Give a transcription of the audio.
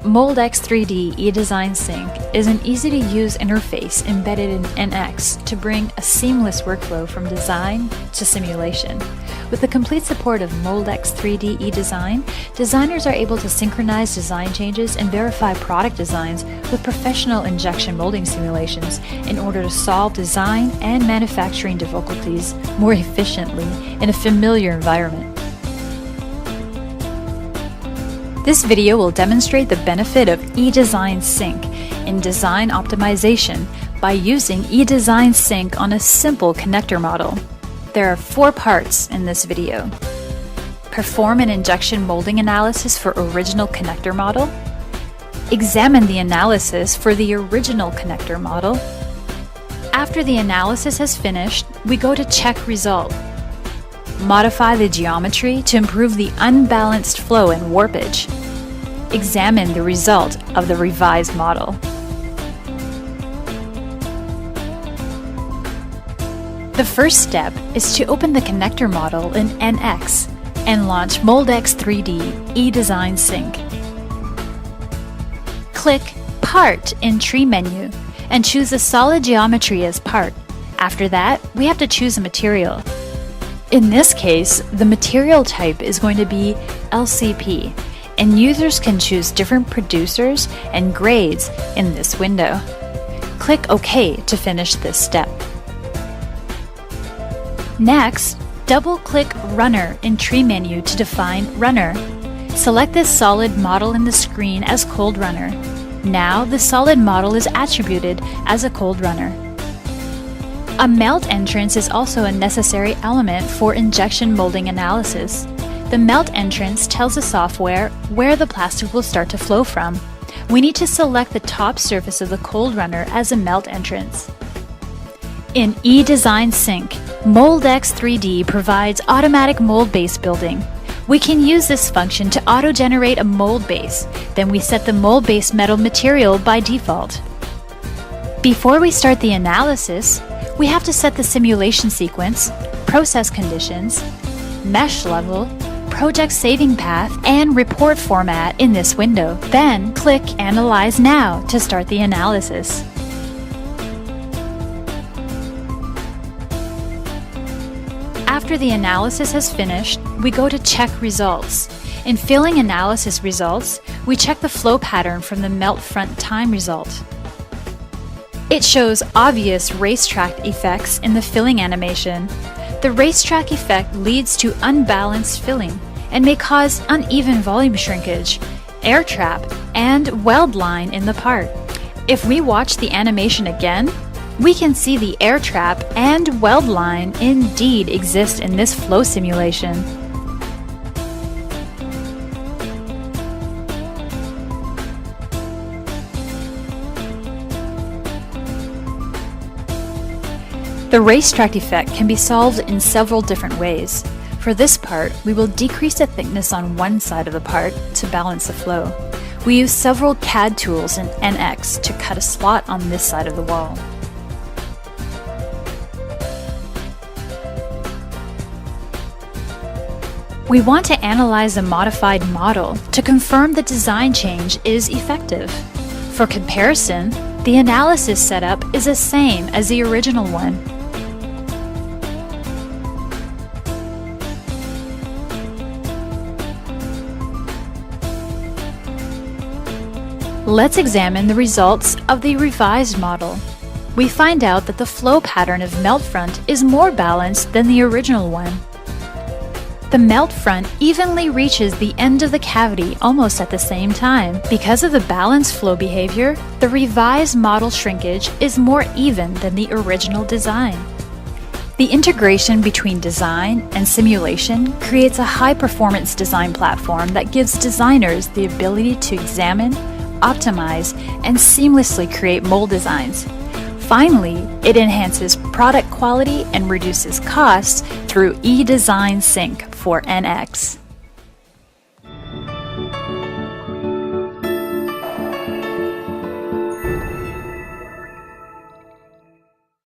Moldex3D eDesignSYNC is an easy-to-use interface embedded in NX to bring a seamless workflow from design to simulation. With the complete support of Moldex3D eDesign, designers are able to synchronize design changes and verify product designs with professional injection molding simulations in order to solve design and manufacturing difficulties more efficiently in a familiar environment. This video will demonstrate the benefit of eDesignSYNC in design optimization by using eDesignSYNC on a simple connector model. There are 4 parts in this video. Perform an injection molding analysis for original connector model. Examine the analysis for the original connector model. After the analysis has finished, we go to check result. Modify the geometry to improve the unbalanced flow and warpage. Examine the result of the revised model. The first step is to open the connector model in NX and launch Moldex3D eDesignSYNC. Click Part in Tree menu and choose a solid geometry as part. After that, we have to choose a material. In this case, the material type is going to be LCP, and users can choose different producers and grades in this window. Click OK to finish this step. Next, double-click Runner in Tree menu to define Runner. Select this solid model in the screen as Cold Runner. Now the solid model is attributed as a Cold Runner. A melt entrance is also a necessary element for injection molding analysis. The melt entrance tells the software where the plastic will start to flow from. We need to select the top surface of the cold runner as a melt entrance. In eDesignSYNC, Moldex3D provides automatic mold base building. We can use this function to auto-generate a mold base. Then we set the mold base metal material by default. Before we start the analysis, we have to set the simulation sequence, process conditions, mesh level, project saving path, and report format in this window. Then click Analyze Now to start the analysis. After the analysis has finished, we go to check results. In filling analysis results, we check the flow pattern from the melt front time result. It shows obvious racetrack effects in the filling animation. The racetrack effect leads to unbalanced filling and may cause uneven volume shrinkage, air trap, and weld line in the part. If we watch the animation again, we can see the air trap and weld line indeed exist in this flow simulation. The racetrack effect can be solved in several different ways. For this part, we will decrease the thickness on one side of the part to balance the flow. We use several CAD tools in NX to cut a slot on this side of the wall. We want to analyze a modified model to confirm the design change is effective. For comparison, the analysis setup is the same as the original one. Let's examine the results of the revised model. We find out that the flow pattern of melt front is more balanced than the original one. The melt front evenly reaches the end of the cavity almost at the same time. Because of the balanced flow behavior, the revised model shrinkage is more even than the original design. The integration between design and simulation creates a high-performance design platform that gives designers the ability to examine, optimize, and seamlessly create mold designs. Finally, it enhances product quality and reduces costs through eDesignSYNC for NX.